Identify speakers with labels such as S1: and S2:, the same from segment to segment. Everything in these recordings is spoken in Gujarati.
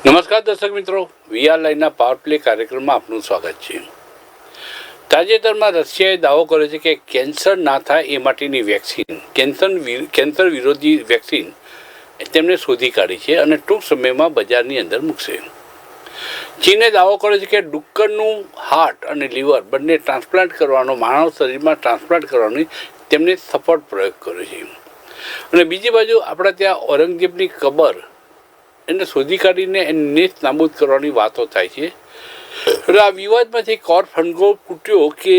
S1: નમસ્કાર દર્શક મિત્રો, વીઆર લાઈનના પાવર પ્લે કાર્યક્રમમાં આપનું સ્વાગત છે. તાજેતરમાં રશિયાએ દાવો કર્યો છે કે કેન્સર ના થાય એ માટેની વેક્સિન, કેન્સર વિરોધી વેક્સિન તેમણે શોધી કાઢી છે અને ટૂંક સમયમાં બજારની અંદર મૂકશે. ચીને દાવો કર્યો છે કે ડુક્કરનું હાર્ટ અને લીવર બંને ટ્રાન્સપ્લાન્ટ કરવાનો, માનવ શરીરમાં ટ્રાન્સપ્લાન્ટ કરવાનો તેમણે સફળ પ્રયોગ કર્યો છે. અને બીજી બાજુ આપણા ત્યાં ઔરંગઝેબની કબર એને શોધી કાઢીને એને નાબૂદ કરવાની વાતો થાય છે. એટલે આ વિવાદમાંથી કોર ફંગો ફૂટ્યો કે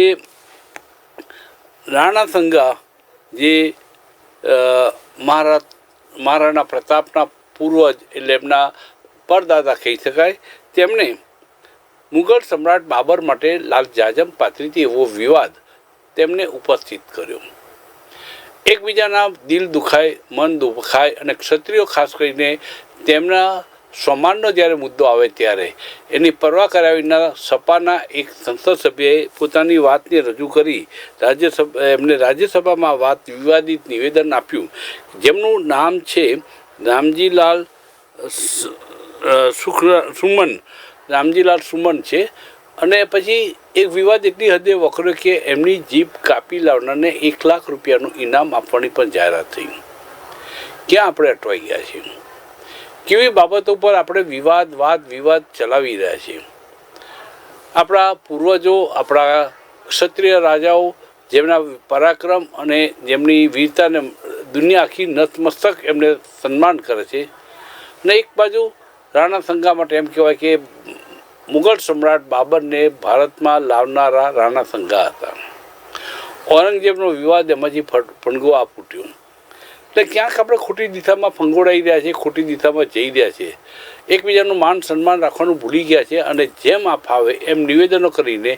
S1: રાણા સંગા જે મહારાણા પ્રતાપના પૂર્વજ એટલે એમના પરદાદા કહી શકાય, તેમણે મુઘલ સમ્રાટ બાબર માટે લાલ જાજમ પાથરી હતી એવો વિવાદ તેમને ઉપસ્થિત કર્યો. એકબીજાના દિલ દુખાય, મન દુખાય અને ક્ષત્રિયો ખાસ કરીને તેમના સમાનનો જ્યારે મુદ્દો આવે ત્યારે એની પરવા કર્યા વિના સપાના એક સંસદ સભ્યએ પોતાની વાતને રજૂ કરી એમને રાજ્યસભામાં વાત વિવાદિત નિવેદન આપ્યું, જેમનું નામ છે રામજીલાલ સુમન છે. અને પછી એક વિવાદ એટલી હદે વકર્યો કે એમની જીભ કાપી લાવનારને 1 લાખ રૂપિયાનું ઇનામ આપવાની પણ જાહેરાત થઈ. ક્યાં આપણે અટવાઈ ગયા છીએ? કેવી બાબતો પર આપણે વિવાદ ચલાવી રહ્યા છીએ? આપણા પૂર્વજો, આપણા ક્ષત્રિય રાજાઓ જેમના પરાક્રમ અને જેમની વીરતાને દુનિયા આખી નતમસ્તક એમને સન્માન કરે છે, અને એક બાજુ રાણા સંગા માટે એમ કહેવાય કે મુઘલ સમ્રાટ બાબરને ભારતમાં લાવનારા રાણા સંગા હતા. ઔરંગઝેબનો વિવાદ એમાંથી ફણગો આ ફૂટ્યો. એટલે ક્યાંક આપણે ખોટી દિશામાં ફંગોળાઈ રહ્યા છીએ, ખોટી દિશામાં જઈ રહ્યા છીએ, એકબીજાનું માન સન્માન રાખવાનું ભૂલી ગયા છે અને જેમ આ ફાવે એમ નિવેદનો કરીને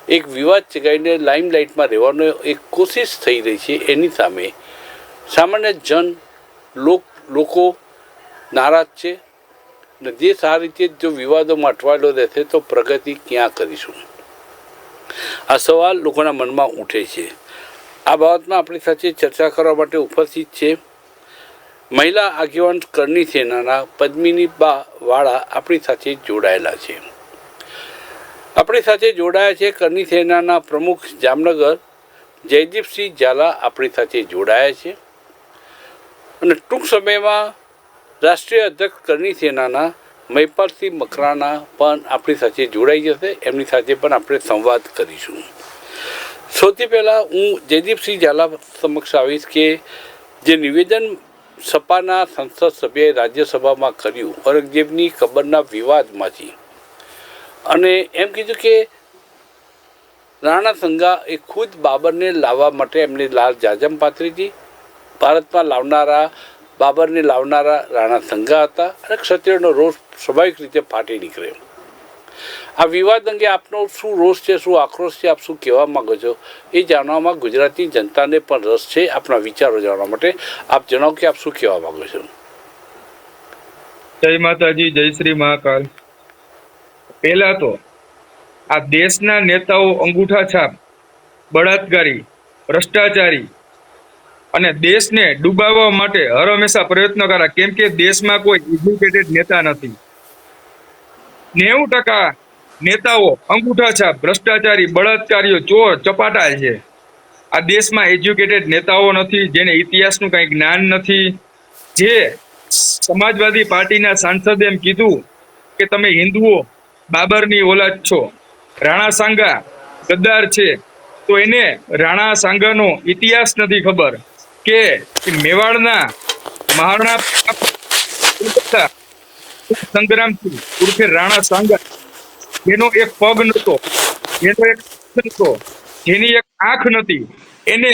S1: એક વિવાદ ચગાવીને લાઇમલાઇટમાં રહેવાનો એક કોશિશ થઈ રહી છે. એની સામે સામાન્ય લોકો નારાજ છે. અને જે સારી રીતે જો વિવાદોમાં અટવાયેલો રહેશે તો પ્રગતિ ક્યાં કરીશું? આ સવાલ લોકોના મનમાં ઉઠે છે. આ બાબતમાં આપણી સાથે ચર્ચા કરવા માટે ઉપસ્થિત છે મહિલા આગેવાન કરણી સેનાના પદ્મિની બા વાળા આપણી સાથે જોડાયેલા છે. આપણી સાથે જોડાયા છે કરણી સેનાના પ્રમુખ જામનગર જયદીપસિંહ ઝાલા આપણી સાથે જોડાયા છે. અને ટૂંક સમયમાં રાષ્ટ્રીય અધ્યક્ષ કરણી સેનાના મહિપાલસિંહ મકરાણા પણ આપણી સાથે જોડાઈ જશે. એમની સાથે પણ આપણે સંવાદ કરીશું. સૌથી પહેલાં હું જયદીપસિંહ ઝાલા સમક્ષ આવીશ કે જે નિવેદન સપાના સંસદ સભ્યએ રાજ્યસભામાં કર્યું ઔરંગઝેબની કબરના વિવાદમાંથી, અને એમ કીધું કે રાણા સંગા એ ખુદ બાબરને લાવવા માટે એમને લાલ જાજમ પાથરી હતી. ભારતમાં બાબરને લાવનારા રાણા સંગા હતા અને ક્ષત્રિયોનો રોષ સ્વાભાવિક રીતે ફાટી નીકળ્યો. આ વિવાદ અંગે આપનો શું રોષ છે, શું આક્રોશ છે, આપ શું કહેવા માગો છો એ જાણવામાં ગુજરાતી જનતાને પણ રસ છે. આપના વિચારો જાણવા માટે આપ જણાવો કે આપ શું કહેવા માગો છો.
S2: જય માતાજી, જય શ્રી મહાકાલ. પહેલા તો આ દેશના નેતાઓ અંગૂઠા છાપ, બળાત્કારી, ભ્રષ્ટાચારી અને દેશને ડૂબાવવા માટે હર હંમેશા પ્રયત્ન કરે, કેમ કે દેશમાં કોઈ એજ્યુકેટેડ નેતા નથી. 90% નેતાઓ અંગૂઠા છાપ, ભ્રષ્ટાચારી, બળાત્કારીઓ, ચોર ચપાટા છે. આ દેશમાં એજ્યુકેટેડ નેતાઓ નથી, જેને ઇતિહાસનું કંઈ જ્ઞાન નથી. જે સમાજવાદી પાર્ટીના સાંસદે એમ કીધું કે તમે હિન્દુઓ બાબરની ઓલાદ છો, રાણા સાંગા ગદ્દાર છે, તો એને રાણા સાંગાનો ઇતિહાસ નથી ખબર કે મેવાડના મહારાણા સંગ્રામથી ઉર્ફે રાણા સાંગા, જેનો એક પગ નહોતો, જેનો એક નહોતો, જેની એક આંખ નથી, એને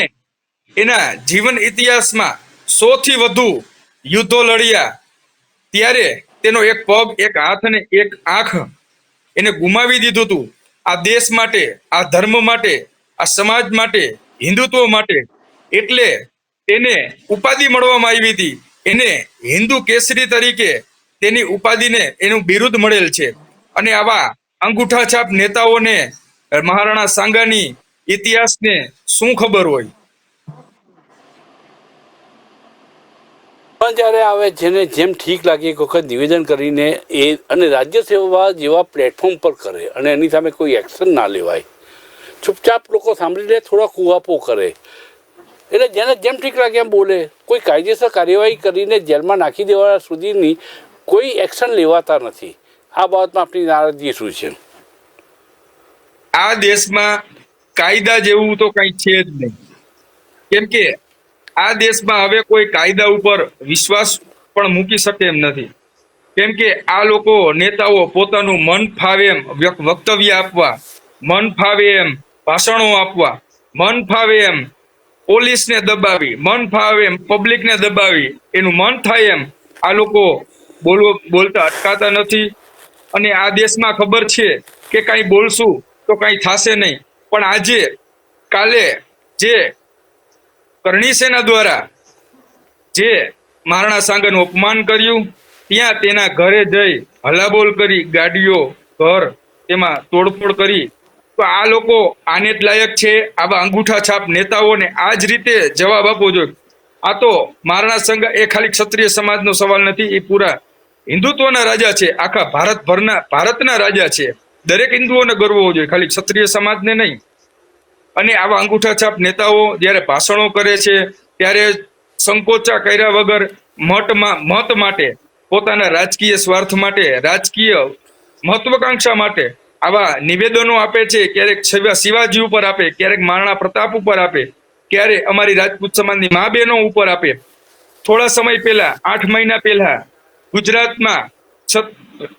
S2: એના જીવન ઇતિહાસમાં 100થી વધુ યુદ્ધો લડ્યા, ત્યારે તેનો એક પગ, એક હાથ અને એક આંખ એને ગુમાવી દીધું હતું. આ દેશ માટે, આ ધર્મ માટે, આ સમાજ માટે, હિન્દુત્વ માટે. એટલે તેને ઉપાધિ મળવામાં આવી હતી. એને હિન્દુ કેસરી તરીકે તેની ઉપાધિને એનું બિરુદ મળેલ છે. અને આવા અંગૂઠા છાપ નેતાઓને મહારાણા સાંગાની ઇતિહાસને શું ખબર હોય?
S1: પણ જ્યારે આવે જેને જેમ ઠીક લાગે એક વખત નિવેદન કરીને એ અને રાજ્ય સેવા જેવા પ્લેટફોર્મ પર કરે અને એની સામે કોઈ એક્શન ના લેવાય, ચૂપચાપ લોકો સાંભળી લે, થોડા કુવાપો કરે, એટલે જેને જેમ ઠીક લાગે એમ બોલે, કોઈ કાયદેસર કાર્યવાહી કરીને જેલમાં નાખી દેવા સુધીની કોઈ એક્શન લેવાતા નથી. આ બાબતમાં આપણી નારાજગી શું છે?
S2: આ દેશમાં કાયદા જેવું તો કઈ છે જ નહીં. કેમ કે આ દેશમાં હવે કોઈ કાયદા ઉપર વિશ્વાસ પણ મૂકી શકે એમ નથી. કેમ કે આ લોકો નેતાઓ પોતાનું મન ફાવે એમ વક્તવ્ય આપવા, મન ફાવે એમ ભાષણો આપવા, મન ફાવે એમ પોલીસને દબાવી, મન ફાવે એમ પબ્લિકને દબાવી, એનું મન થાય એમ આ લોકો બોલતા અટકાતા નથી. અને આ દેશમાં ખબર છે કે કઈ બોલશું તો કઈ થશે નહીં. પણ આજે કાલે જે કરણી સેના દ્વારા જે મહારાણા સાંગાનું અપમાન કર્યું, ત્યાં તેના ઘરે જઈ હલાબોલ કરી, ગાડીઓ ઘર તેમાં તોડફોડ કરી, તો આ લોકો આને જ લાયક છે આવા અંગૂઠા છાપ નેતાઓને આ જ રીતે જવાબ આપવો જોઈએ. આ તો મહારાણા સાંગા એ ખાલી ક્ષત્રિય સમાજનો સવાલ નથી, એ પૂરા હિન્દુત્વના રાજા છે, આખા ભારતના રાજા છે. દરેક હિન્દુઓને ગર્વ હોવો જોઈએ, ખાલી ક્ષત્રિય સમાજને નહીં. અને આવા અંગૂઠા છાપ નેતાઓ જ્યારે ભાષણો કરે છે ત્યારે સંકોચા કર્યા વગર મત માટે, પોતાના રાજકીય સ્વાર્થ માટે, રાજકીય મહત્વકાંક્ષા માટે આવા નિવેદનો આપે છે. ક્યારેક શિવાજી ઉપર આપે, ક્યારેક મહારાણા પ્રતાપ ઉપર આપે, ક્યારેક અમારી રાજપૂત સમાજની મા બહેનો ઉપર આપે. થોડા સમય પહેલા, 8 મહિના પહેલા ગુજરાતમાં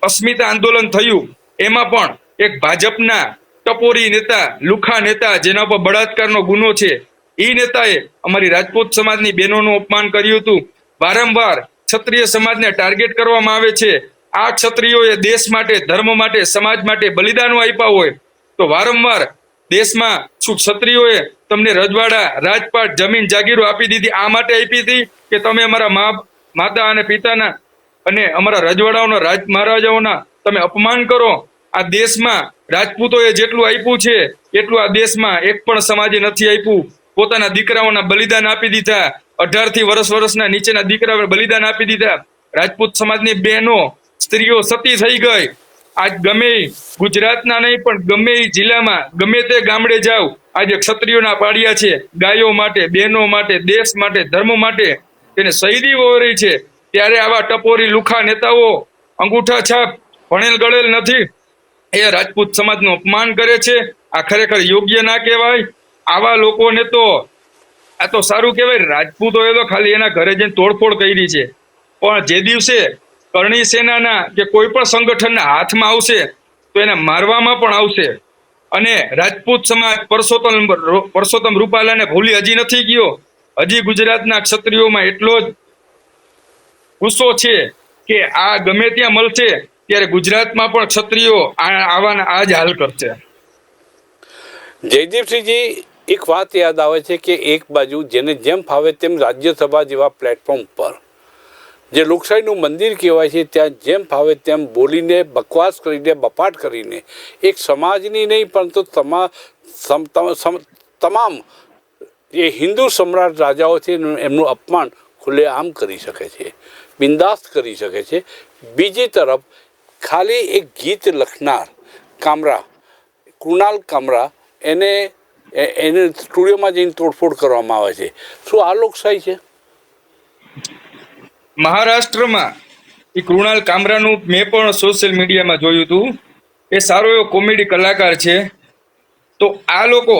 S2: અસ્મિતા આંદોલન થયું, એમાં પણ એક ભાજપના ટપોરી નેતા, લુખા નેતા, જેના પર બળાત્કારનો ગુનો છે, એ નેતાએ અમારી રાજપૂત સમાજની બહેનોનું અપમાન કર્યું હતું. વારંવાર ક્ષત્રિય સમાજને ટાર્ગેટ કરવામાં આવે છે. આ ક્ષત્રિયોએ દેશ માટે, ધર્મ માટે, સમાજ માટે બલિદાનો આપ્યા હોય તો વારંવાર દેશમાં શું ક્ષત્રિયોએ તમને રજવાડા, રાજપાટ, જમીન જાગીરો આપી દીધી? આ માટે આપી હતી કે તમે અમારા માતા અને પિતાના અને અમારા રજવાડાઓના રાજ મહારાજાઓના તમે અપમાન કરો? આ દેશમાં રાજપૂતોએ જેટલું આપ્યું છે એટલું આ દેશમાં એક પણ સમાજે નથી આપ્યું. પોતાના દીકરાઓના બલિદાન આપી દીધા. 18 થી વર્ષના નીચેના દીકરાઓને બલિદાન આપી દીધા. રાજપૂત સમાજની બહેનો, સ્ત્રીઓ સતી થઈ ગઈ. આજ ગમે ગુજરાતના નહીં પણ ગમે જિલ્લામાં, ગમે તે ગામડે જાવ, આજે ક્ષત્રિયોના પાડિયા છે. ગાયો માટે, બહેનો માટે, દેશ માટે, ધર્મ માટે તેને શહીદી વહોરી છે. ત્યારે આવા ટપોરી લુખા નેતાઓ અંગૂઠા છાપ ભણેલ ગળેલ નથી, એ રાજપૂત સમાજનું અપમાન કરે છે. આ ખરેખર યોગ્ય ના કહેવાય. આવા લોકોને તો આ તો સારું કહેવાય, રાજપૂતોએ તો ખાલી એના ઘરે જઈને તોડફોડ કરી છે. પણ જે દિવસે કરણી સેનાના કે કોઈ પણ સંગઠનના હાથમાં આવશે તો એને મારવામાં પણ આવશે. અને રાજપૂત સમાજ પરસોત્તમ રૂપાલાને ભૂલી હજી નથી ગયો. હજી ગુજરાતના ક્ષત્રિયોમાં એટલો જ ગુસ્સો છે કે આ ગમે ત્યાં મળશે ત્યારે ગુજરાતમાં પણ ક્ષત્રિયો આવાના આ જ હાલ કરશે.
S1: જયદીપસિંહજી, એક વાત યાદ આવે છે કે એક બાજુ જેને જેમ ફાવે તેમ રાજ્યસભા જેવા પ્લેટફોર્મ પર જે લોકશાહીનું મંદિર કહેવાય છે ત્યાં જેમ ફાવે તેમ બોલીને, બકવાસ કરીને, બપાટ કરીને એક સમાજની નહીં પરંતુ તમામ જે હિન્દુ સમ્રાટ રાજાઓ છે એમનું અપમાન ખુલ્લેઆમ કરી શકે છે, બિંદાસ્ત કરી શકે છે. બીજી તરફ ખાલી એક ગીત લખનાર કામરા, કૃણાલ કામરા, એને સ્ટુડિયોમાં જઈને તોડફોડ કરવામાં આવે છે. શું આ લોકશાહી છે?
S2: મહારાષ્ટ્રમાં એ કૃણાલ કામરાનું મેં પણ સોશિયલ મીડિયામાં જોયું હતું. એ સારો એવો કોમેડી કલાકાર છે. તો આ લોકો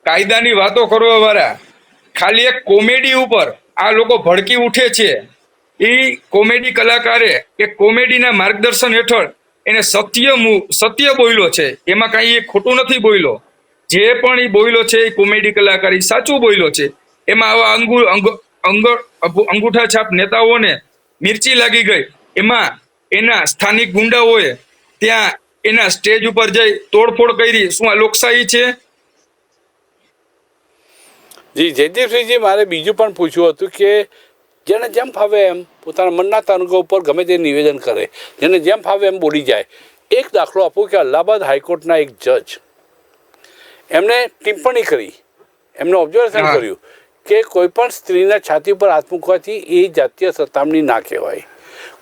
S2: કાયદાની વાતો કરવા વાળા ખાલી એક કોમેડી ઉપર આ લોકો ભડકી ઉઠે છે. એ કોમેડી કલાકારે એ કોમેડીના માર્ગદર્શન હેઠળ એને સત્ય બોલ્યો છે. એમાં કાંઈ એ ખોટું નથી બોલ્યો. જે પણ એ બોલ્યો છે એ કોમેડી કલાકાર એ સાચું બોલ્યો છે. એમાં આવા અંગૂઠા છાપ નેતાઓને મિર્ચી લાગી ગઈ. એમાં એના સ્થાનિક ગુંડાઓએ ત્યાં એના સ્ટેજ ઉપર જઈ તોડફોડ કરી. શું આ લોકશાહી છે?
S1: જી જયદીપસિંહજી, મારે બીજું પણ પૂછવું હતું કે જેને જેમ ફાવે એમ પોતાના મનના તાલુકા ઉપર ગમે તે નિવેદન કરે, જેને જેમ ફાવે એમ બોલી જાય. એક દાખલો આપું કે અલ્હાબાદ હાઈકોર્ટના એક જજ, એમને ટિપ્પણી કરી, એમને ઓબ્ઝર્વેશન કર્યું કે કોઈ પણ સ્ત્રીના છાતી પર હાથ મૂકવાથી એ જાતીય સતામણી ના કહેવાય.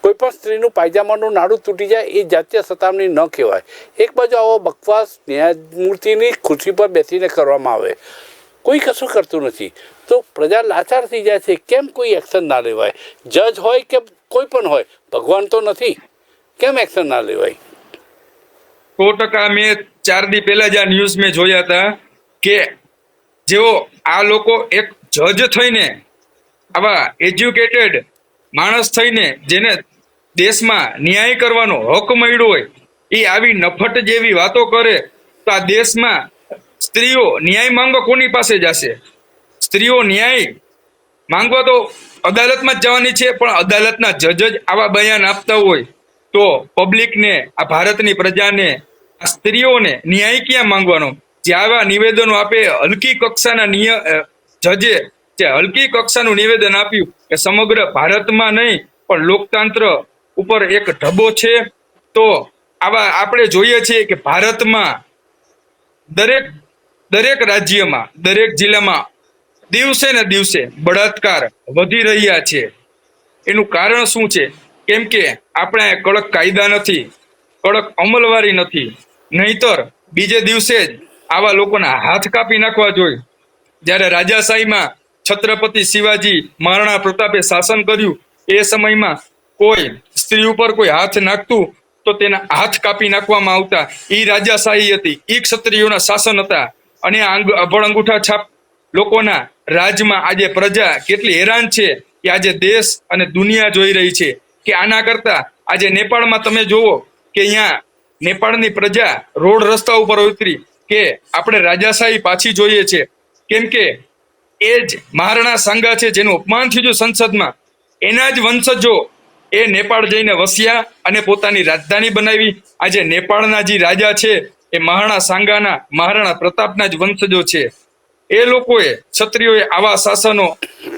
S1: કોઈ પણ સ્ત્રીનું પાયજામાનું નાડું તૂટી જાય એ જાતીય સતામણી ન કહેવાય. એક બાજુ આવો બકવાસ ન્યાયમૂર્તિની ખુરશી પર બેસીને કરવામાં આવે, કોઈ કશું કરતું નથી, તો પ્રજા લાચાર થઈ જાય છે. કેમ કોઈ એક્શન ના લેવાય? જજ હોય કે કોઈ પણ હોય, ભગવાન તો નથી, કેમ એક્શન ના લેવાય?
S2: 100% મેં 4 દી પહેલા જ આ ન્યૂઝ મેં જોયા હતા કે જેઓ આ લોકો એક જજ થઈને, આવા એજ્યુકેટેડ માણસ થઈને જેને દેશમાં ન્યાય કરવાનો હક મળ્યો હોય, એ આવી નફટ જેવી વાતો કરે તો આ દેશમાં સ્ત્રીઓ ન્યાય માંગવા કોની પાસે જશે? સ્ત્રીઓ ન્યાય માંગવા તો અદાલતમાં જ જવાની છે, પણ અદાલતના જજ જ આવા બયાન આપતા હોય તો પબ્લિકને, આ ભારતની પ્રજાને, આ સ્ત્રીઓને ન્યાય ક્યાં માંગવાનો? જે આવા નિવેદનો આપે, હલકી કક્ષાના જજે જે હલકી કક્ષાનું નિવેદન આપ્યું કે સમગ્ર ભારતમાં નહીં પણ લોકતંત્ર ઉપર એક ઢબો છે, તો આવા આપણે જોઈએ છીએ કે ભારતમાં દરેક રાજ્યમાં, દરેક જિલ્લામાં દિવસે ને દિવસે બળાત્કાર વધી રહ્યા છે. એનું કારણ શું છે? કેમ કે આપણે કડક કાયદા નથી, કડક અમલવારી નથી. નહીતર બીજે દિવસે જ આવા લોકોના હાથ કાપી નાખવા જોઈએ. જ્યારે રાજાશાહીમાં છત્રપતિ શિવાજી મહારાણા પ્રતાપે શાસન કર્યું, એ સમયમાં કોઈ સ્ત્રી ઉપર કોઈ હાથ નાખતું તો તેના હાથ કાપી નાખવામાં આવતા. એ રાજાશાહી હતી, એ ક્ષત્રિયોના શાસન હતા. અને અભણ અંગૂઠા છાપ લોકોના રાજમાં આજે પ્રજા કેટલી હેરાન છે કે આજે દેશ અને દુનિયા જોઈ રહી છે કે આના કરતા આજે નેપાળમાં તમે જુઓ કે અહીંયા નેપાળની પ્રજા રોડ રસ્તા ઉપર ઉતરી કે આપણે રાજાશાહી પાછી જોઈએ છે. કેમ કે એ જ મહારાણા સાંગા છે જેનું અપમાન થયું સંસદમાં, એના જ વંશજો એ નેપાળ જઈને વસ્યા અને પોતાની રાજધાની બનાવી. આજે નેપાળના જે રાજા છે એ મહારાણા સાંગાના, મહારાણા પ્રતાપના જ વંશજો છે. એ લોકોએ, ક્ષત્રિયોએ આવા શાસનો,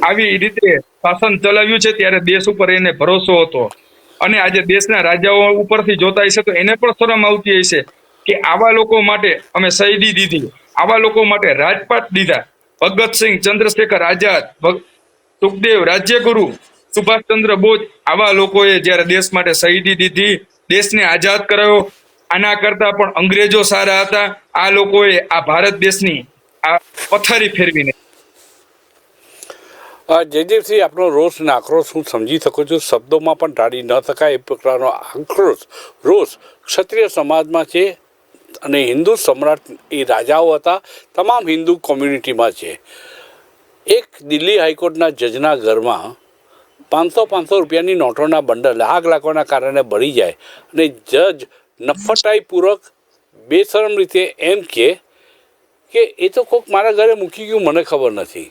S2: આવી રીતે શાસન ચલાવ્યું છે ત્યારે દેશ ઉપર એને ભરોસો હતો. અને આજે દેશના રાજાઓ ઉપરથી જોતા હશે તો એને પણ શરમ આવતી હશે કે આવા લોકો માટે અમે શહીદી દીધી, આવા લોકો માટે રાજપાટ દીધા. ભગતસિંહ, ચંદ્રશેખર આઝાદ, સુખદેવ, રાજ્યગુરુ, સુભાષચંદ્ર બોઝ, આવા લોકોએ જ્યારે દેશ માટે શહીદી દીધી, દેશને આઝાદ કરાયો. આના કરતા પણ અંગ્રેજો સારા હતા. આ લોકોએ આ ભારત દેશની આ પથારી ફેરવીને.
S1: જયદેવસિંહ, આપણો રોષ અને આક્રોશ હું સમજી શકું છું, શબ્દોમાં પણ ટાળી ન શકાય એ પ્રકારનો આક્રોશ, રોષ ક્ષત્રિય સમાજમાં છે. અને હિન્દુ સમ્રાટ એ રાજાઓ હતા, તમામ હિન્દુ કોમ્યુનિટીમાં છે. એક દિલ્હી હાઈકોર્ટના જજના ઘરમાં 500 રૂપિયાની નોટોના બંડલ આગ લાગવાના કારણે બળી જાય અને જજ નફટાઈપૂર્વક બેશરમ રીતે એમ કે એ તો કોઈક મારા ઘરે મૂકી ગયું, મને ખબર નથી.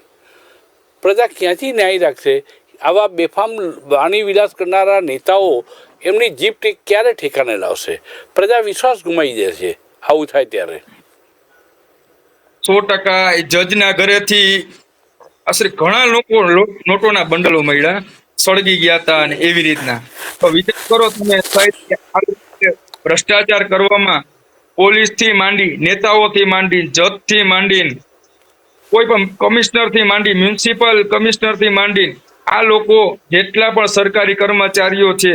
S1: પ્રજા ક્યાંથી ન્યાય રાખશે? આવા બેફામ વાણી વિલાસ કરનારા નેતાઓ એમની જીભ ક્યારે ઠેકાને લાવશે? પ્રજા વિશ્વાસ ગુમાવી દે છે આવું થાય ત્યારે.
S2: 100% એ જજના ઘરેથી આશરે ઘણા લોકો નોટોના બંડલો મળ્યા, સળગી ગયા હતા અને એવી રીતના. તો વિચાર કરો તમે, ભ્રષ્ટાચાર કરવામાં પોલીસથી માંડી, નેતાઓથી માંડી, જજથી માંડીને, કોઈ પણ કમિશનરથી માંડી, મ્યુનિસિપલ કમિશનરથી માંડીને, આ લોકો જેટલા પણ સરકારી કર્મચારીઓ છે,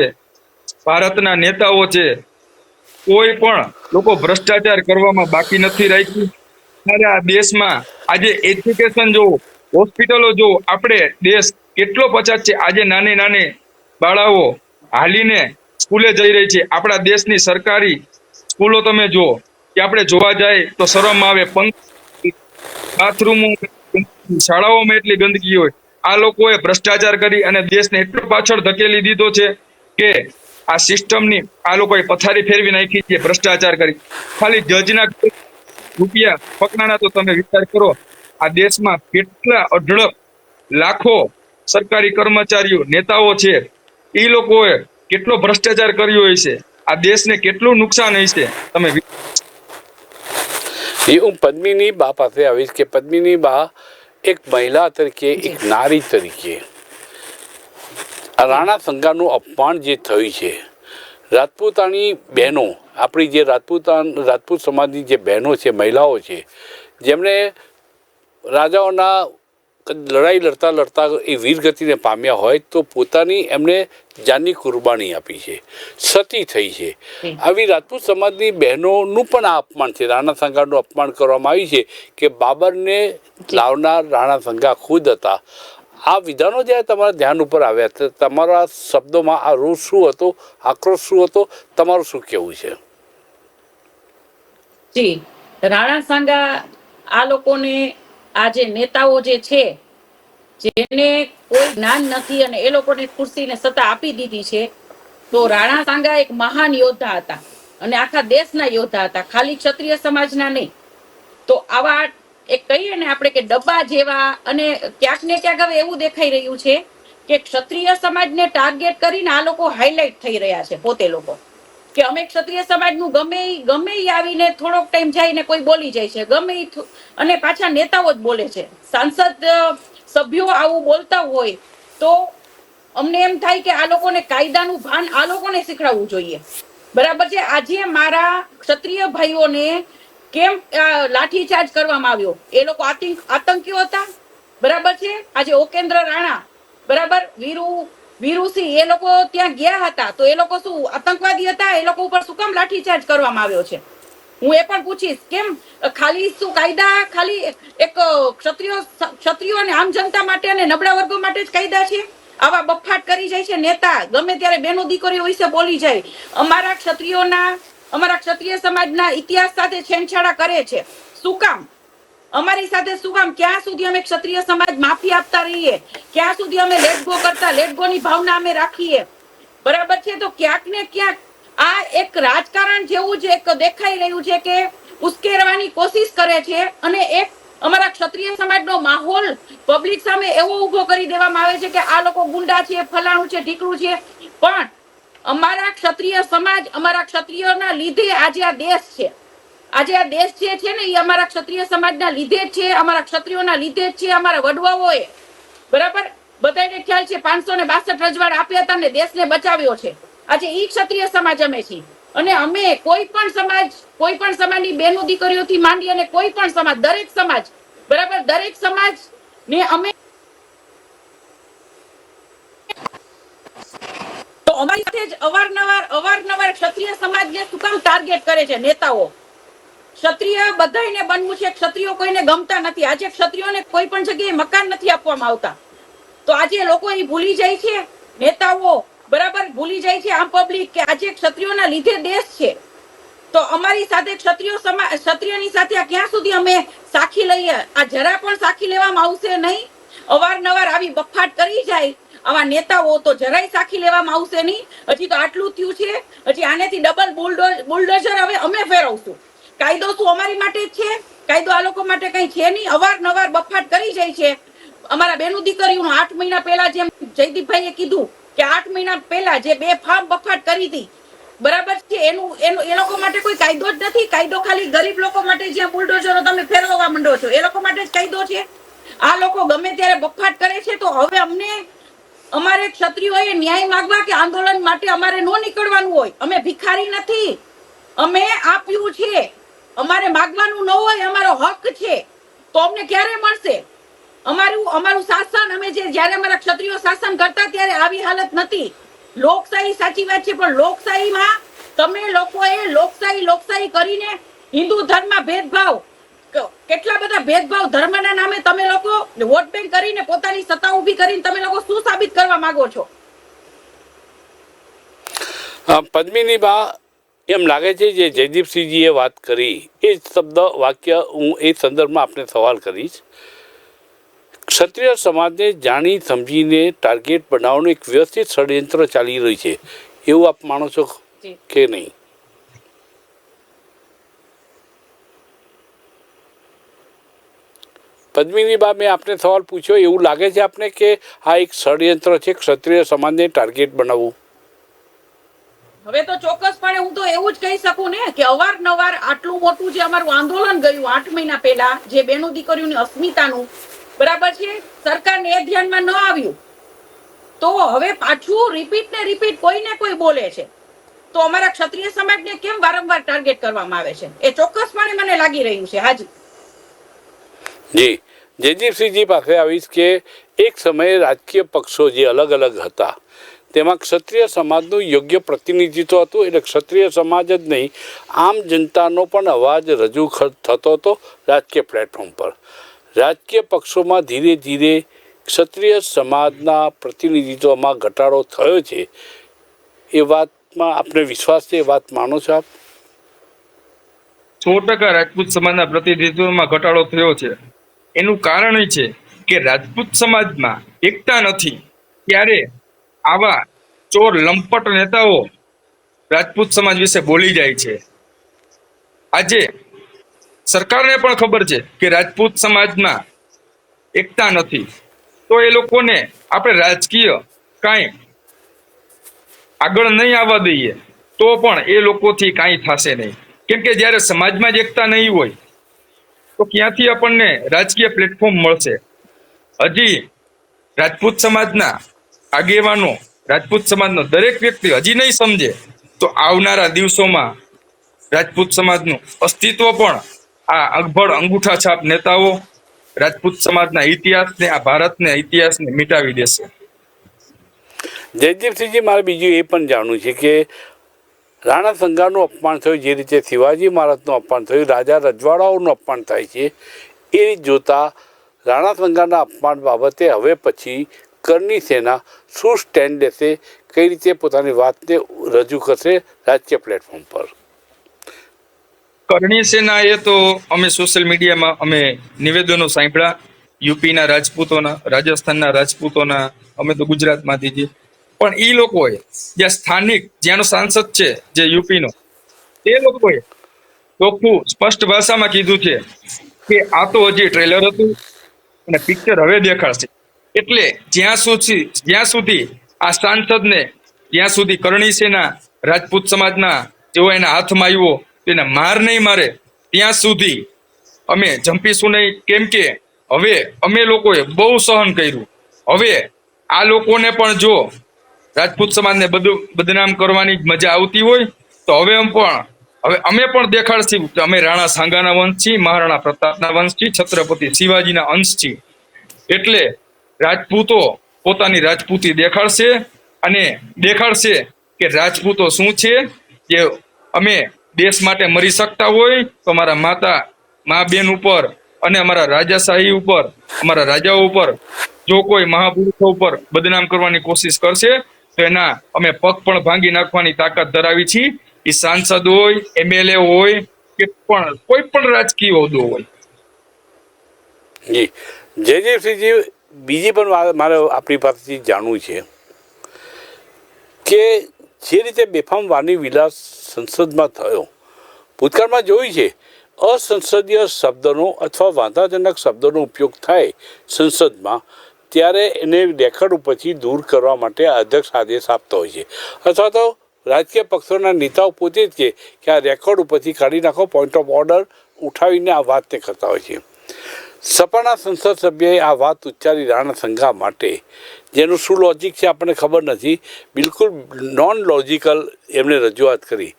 S2: ભારતના નેતાઓ છે, કોઈ પણ લોકો ભ્રષ્ટાચાર કરવામાં બાકી નથી રાખ્યું. ત્યારે આ દેશમાં આજે એજ્યુકેશન જોવો, હોસ્પિટલો જોવો, આપણે દેશ કેટલો પછાત છે. આજે નાની નાની બાળાઓ હાલીને સ્કૂલે જઈ રહી છે. આપણા દેશની સરકારી સ્કૂલો તમે જુઓ કે આપણે જોવા જાય તો શરમ આવે. બાથરૂમો, શાળાઓમાં એટલી ગંદકી હોય. આ લોકોએ ભ્રષ્ટાચાર કરી અને દેશને એટલો પાછળ ધકેલી દીધો છે કે આ સિસ્ટમની આ લોકોએ પથારી ફેરવી નાખી છે, ભ્રષ્ટાચાર કરી. ખાલી જજના રૂપિયા પકડાણા તો તમે વિચાર કરો આ દેશમાં કેટલા અઢળક લાખો સરકારી કર્મચારીઓ, નેતાઓ છે, એ લોકોએ કેટલો ભ્રષ્ટાચાર કર્યો હશે, આ દેશને કેટલું નુકસાન હશે. તમે
S1: હું પદ્મિની બા પાસે આવીશ કે પદ્મિની બા, એક મહિલા તરીકે, એક નારી તરીકે રાણા સંગાનું અપમાન જે થયું છે, રાજપૂતાની બહેનો, આપણી જે રાજપૂત સમાજની જે બહેનો છે, મહિલાઓ છે, જેમણે રાજાઓના લડાઈ લડતા લડતા એ વીરગતિને પામ્યા હોય તો પોતાની એમને જાનની કુરબાની આપી છે, સતી થઈ છે. આવી રાજપૂત સમાજની બહેનોનું પણ આ અપમાન છે. રાણા સંગાનું અપમાન કરવામાં આવ્યું છે કે બાબરને લાવનાર રાણા સંગા ખુદ હતા. આ વિધાનો જ્યારે તમારા ધ્યાન ઉપર આવ્યા તો તમારા શબ્દોમાં આ રોષ શું હતો, આક્રોશ શું હતો, તમારું શું કહેવું છે?
S3: જી, રાણા સાંગા આ લોકોને આ જે નેતાઓ જે છે જેને કોઈ જ્ઞાન નથી અને એ લોકોને ખુરશીને સત્તા આપી દીધી છે, તો રાણા સાંગા એક મહાન યોદ્ધા હતા અને આખા દેશના યોદ્ધા હતા, ખાલી ક્ષત્રિય સમાજના નહીં. તો આવા એક કહીએ ને આપણે કે ડબ્બા જેવા, અને ક્યાંક ને ક્યાંક હવે એવું દેખાઈ રહ્યું છે કે ક્ષત્રિય સમાજને ટાર્ગેટ કરીને આ લોકો હાઇલાઇટ થઈ રહ્યા છે પોતે લોકો, કે અમે ક્ષત્રિય સમાજનું ગમે ઈ આવીને થોડોક ટાઈમ જઈને કોઈ બોલી જાય છે, ગમે ઈ અને પાછા નેતાઓ જ બોલે છે. સાંસદ સભ્યો આવું બોલતા હોય તો અમને એમ થાય કે આ લોકોને કાયદાનું ભાન આ લોકોને શીખડાવવું જોઈએ. બરાબર છે. આજે મારા ક્ષત્રિય ભાઈઓને કેમ લાઠીચાર્જ કરવામાં આવ્યો? એ લોકો આતંકીઓ હતા, બરાબર છે. આજે ઓકેન્દ્ર રાણા, બરાબર, વીરુસિંહ, એ લોકો ત્યાં ગયા હતા તો એ લોકો શું આતંકવાદી હતા? એ લોકો ઉપર શું કામ લાઠીચાર્જ કરવામાં આવ્યો છે? હું એ પણ પૂછીશ, કેમ ખાલી શું કાયદા ખાલી એક ક્ષત્રિયો અને આમ જનતા માટે અને નબળા વર્ગો માટે જ કાયદા છે? આવા બફાટ કરી જાય છે નેતા, ગમે ત્યારે બેનો દીકરીઓ વિશે બોલી જાય, અમારા ક્ષત્રિય સમાજના ઇતિહાસ સાથે છેડછાડા કરે છે. શું કામ? અમારી સાથે શું કામ? ક્યાં સુધી અમે ક્ષત્રિય સમાજ માફી આપતા રહીએ? ક્યાં સુધી અમે લેટગોની ભાવના અમે રાખીએ? બરાબર છે. તો ક્યાંક ને ક્યાંક આ એક રાજકારણ જેવું જ એક દેખાઈ રહ્યું છે કે ઉશ્કેરવાની કોશિશ કરે છે, અને એક અમારા ક્ષત્રિય સમાજનો માહોલ પબ્લિક સામે એવો ઉભો કરી દેવામાં આવે છે કે આ લોકો ગુંડા છે, ફલાણું છે, ઢીકણું છે. પણ અમારા ક્ષત્રિય સમાજ, અમારા ક્ષત્રિયોના લીધે આજે આ દેશ છે. આજે આ દેશ જે છે ને એ અમારા ક્ષત્રિય સમાજના લીધે જ છે, અમારા ક્ષત્રિયોના લીધે જ છે. અમારા વડવાઓએ, બરાબર, બધાને ખ્યાલ છે 562 રજવાડા આપ્યા હતા ને દેશને બચાવ્યો છે. આજે ઈ ક્ષત્રિય સમાજ અમે છીએ, અને અમે કોઈ પણ સમાજની બહેનો દીકરીઓથી માંડી અને કોઈ પણ સમાજ, દરેક સમાજ, બરાબર, દરેક સમાજ ને અમે, તો અમારી સાથે જ અવારનવાર ક્ષત્રિય સમાજને શું કામ ટાર્ગેટ કરે છે નેતાઓ? ક્ષત્રિય બધાને બનવું છે, ક્ષત્રિયો કોઈને ગમતા નથી. આજે ક્ષત્રિયોને કોઈ પણ જગ્યાએ મકાન નથી આપવામાં આવતા. તો આજે લોકો એ ભૂલી જાય છે, નેતાઓ, બરાબર, ભૂલી જાય છે આમ પબ્લિક કે આજે ક્ષત્રિયોના લીધે દેશ છે. તો અમારી સાથે ક્ષત્રિયની સાથે આ ક્યાં સુધી અમે સાખી લઈએ? આ જરા પણ સાખી લેવામાં આવશે નહીં. અવારનવાર આવી બફાટ કરી જાય આવા નેતાઓ તો જરાય સાખી લેવામાં આવશે નહીં. હજી તો આટલું થયું છે, હજી આનેથી ડબલ બુલડોઝર હવે અમે ફેરવશું. કાયદો શું અમારી માટે જ છે? કાયદો આ લોકો માટે કઈ છે નહીં. અવારનવાર બફાટ કરી જાય છે. અમારા બેનું દીકરીઓનું 8 મહિના પહેલા, જેમ જયદીપભાઈએ કીધું કે 8 મહિના પહેલા જે બેફામ બફાટ કરી હતી, બરાબર છે, એ લોકો માટે કોઈ કાયદો જ નથી. કાયદો ખાલી ગરીબ લોકો માટે, જ્યાં બુલડોઝરો તમે ફેરવવા માંડો છો, એ લોકો માટે જ કાયદો છે. આ લોકો ગમે ત્યારે બફાટ કરે છે. તો હવે અમારે ક્ષત્રિયોએ ન્યાય માંગવા કે આંદોલન માટે અમારે નો નીકળવાનું હોય. અમે ભિખારી નથી, અમે આપ્યું છે. અમારે માગવાનું ન હોય, અમારો હક છે. તો અમને ક્યારે મળશે? અમારું શાસન, અમે જ્યારે અમારા ક્ષત્રિયો શાસન કરતા ત્યારે આવી હાલત નથી. લોકશાહી સાચી વાત છે, પણ લોકશાહીમાં તમે લોકોએ લોકશાહી કરીને હિન્દુ ધર્મમાં ભેદભાવ, કેટલા બધા ભેદભાવ ધર્મના નામે તમે લોકો વોટ બેંક કરીને પોતાની સત્તા ઊભી કરીને તમે લોકો શું સાબિત કરવા માંગો છો?
S1: પદ્મિની બા, એમ લાગે છે જે જયદીપસિંહજીએ વાત કરી એ શબ્દ વાક્ય હું એ સંદર્ભમાં આપને સવાલ કરીશ. ક્ષત્રિય સમાજને જાણી સમજીને ટાર્ગેટ બનાવવાનું એક વ્યવસ્થિત ષડયંત્ર ચાલી રહ્યું છે, એવું આપ માનો છો કે નહીં? પદ્મિની બા, મેં આપને સવાલ પૂછ્યો, એવું લાગે છે આપને કે આ એક ષડયંત્ર છે ક્ષત્રિય સમાજને ટાર્ગેટ બનાવવું?
S3: હવે તો ચોક્કસપણે હું તો એવું જ કહી શકું ને કે અવારનવાર આટલું મોટું જે અમારું આંદોલન ગયું 8 મહિના પહેલા, જે બેનો દીકરીઓની અસ્મિતાનું, બરાબર છે, સરકારને એ ધ્યાનમાં ન આવ્યું. તો હવે પાછું રિપીટ કોઈને કોઈ બોલે છે. તો અમારા ક્ષત્રિય સમાજને કેમ વારંવાર ટાર્ગેટ કરવામાં આવે છે? એ ચોક્કસપણે મને લાગી રહ્યું છે. હાજી
S1: જી, જયદીપસિંહજી પાસે આવીશ કે એક સમયે રાજકીય પક્ષો જે અલગ અલગ હતા તેમાં ક્ષત્રિય સમાજનું યોગ્ય પ્રતિનિધિત્વ હતું. એટલે ક્ષત્રિય સમાજ જ નહીં, આમ જનતાનો પણ અવાજ રજૂ થતો હતો રાજકીય પ્લેટફોર્મ પર. રાજકીય પક્ષોમાં ધીરે ધીરે ક્ષત્રિય સમાજના પ્રતિનિધિત્વમાં ઘટાડો થયો છે. એ વાતમાં આપને વિશ્વાસ છે? એ વાત માનો છો આપ?
S2: 100% રાજપૂત સમાજના પ્રતિનિધિત્વમાં ઘટાડો થયો છે. એનું કારણ એ છે કે રાજપૂત સમાજમાં એકતા નથી. ત્યારે આવા ચોર લંપટ નેતાઓ રાજપૂત સમાજ વિશે બોલી જાય છે. આજે સરકારને પણ ખબર છે કે રાજપૂત સમાજમાં એકતા નથી, તો એ લોકોને આપણે રાજકીય કાંઈ આગળ નહીં આવવા દઈએ તો પણ એ લોકોથી કાંઈ થશે નહીં. કેમ કે જ્યારે સમાજમાં જ એકતા નહીં હોય તો ક્યાંથી આપણને રાજકીય પ્લેટફોર્મ મળશે? હજી રાજપૂત સમાજના આગેવાનો, રાજપૂત સમાજનો દરેક વ્યક્તિ હજી નહીં સમજે તો આવનારા દિવસોમાં રાજપૂત સમાજનું અસ્તિત્વ પણ આ અગભડ અંગૂઠા છાપ નેતાઓ રાજપૂત સમાજના ઇતિહાસને, આ ભારતના ઇતિહાસને મિટાવી દેશે.
S1: જયદીપસિંહજી, મારે બીજું એ પણ જાણવું છે કે રાણા સંગાનું અપમાન થયું, જે રીતે શિવાજી મહારાજનું અપમાન થયું, રાજા રજવાડાઓનું અપમાન થાય છે, એ જોતા રાણા સંગાના અપમાન બાબતે હવે પછી કરની સેના શું સ્ટેન્ડ લેશે, કઈ રીતે પોતાની વાતને રજૂ કરશે રાજકીય પ્લેટફોર્મ પર?
S2: કરણી સેનાએ તો અમે સોશિયલ મીડિયામાં અમે નિવેદનો સાંભળ્યા, યુપીના રાજપૂતોના, રાજસ્થાનના રાજપૂતોના, અમે તો ગુજરાતમાંથી છીએ. પણ એ લોકોએ જ્યાં સ્થાનિક, જ્યાંનો સાંસદ છે જે યુપીનો, તે લોકોએ ચોખ્ખું સ્પષ્ટ ભાષામાં કીધું છે કે આ તો હજી ટ્રેલર હતું અને પિક્ચર હવે દેખાડશે. એટલે જ્યાં સુધી આ સાંસદને, જ્યાં સુધી કરણી સેના રાજપૂત સમાજના જેવો એના હાથમાં આવ્યો તેને માર નહીં મારે ત્યાં સુધી અમે જંપીશું નહીં. કેમ કે હવે અમે લોકોએ બહુ સહન કર્યું. હવે આ લોકોને પણ જો રાજપૂત સમાજને બદનામ કરવાની મજા આવતી હોય તો હવે અમે પણ દેખાડશું કે અમે રાણા સાંગાના વંશ છીએ, મહારાણા પ્રતાપના વંશ છીએ, છત્રપતિ શિવાજીના અંશ છીએ. એટલે રાજપૂતો પોતાની રાજપૂતી દેખાડશે અને દેખાડશે કે રાજપૂતો શું છે. જે અમે દેશ માટે મરી શકતા હોય તો અમારા મા બેન ઉપર અને અમારા રાજાશાહી ઉપર, અમારા રાજાઓ ઉપર જો કોઈ મહાપુરુષો ઉપર બદનામ કરવાની કોશિશ કરશે તો એના અમે પગ પણ ભાંગી નાખવાની તાકાત ધરાવી છીએ. એ સાંસદ હોય, MLA હોય કે પણ કોઈ પણ રાજકીય હોદ્દો હોય.
S1: જી જયદીપસિંહજી, બીજી પણ મારે આપણી પાસેથી જાણવું છે કે જે રીતે બેફામ વાણી વિલાસ સંસદમાં થયો, ભૂતકાળમાં જોયું છે અસંસદીય શબ્દનો અથવા વાંધાજનક શબ્દોનો ઉપયોગ થાય સંસદમાં ત્યારે એને રેકર્ડ ઉપરથી દૂર કરવા માટે અધ્યક્ષ આદેશ આપતો હોય છે, અથવા તો રાજકીય પક્ષોના નેતાઓ પોતે જ કે આ રેકોર્ડ ઉપરથી કાઢી નાખો, પોઈન્ટ ઓફ ઓર્ડર ઉઠાવીને આ વાતને કરતા હોય છે. સપાના સંસદ સભ્યએ આ વાત ઉચ્ચારી રાણા સંઘા માટે, જેનું શું લોજિક છે આપણને ખબર નથી, બિલકુલ નોન લોજિકલ એમણે રજૂઆત કરી.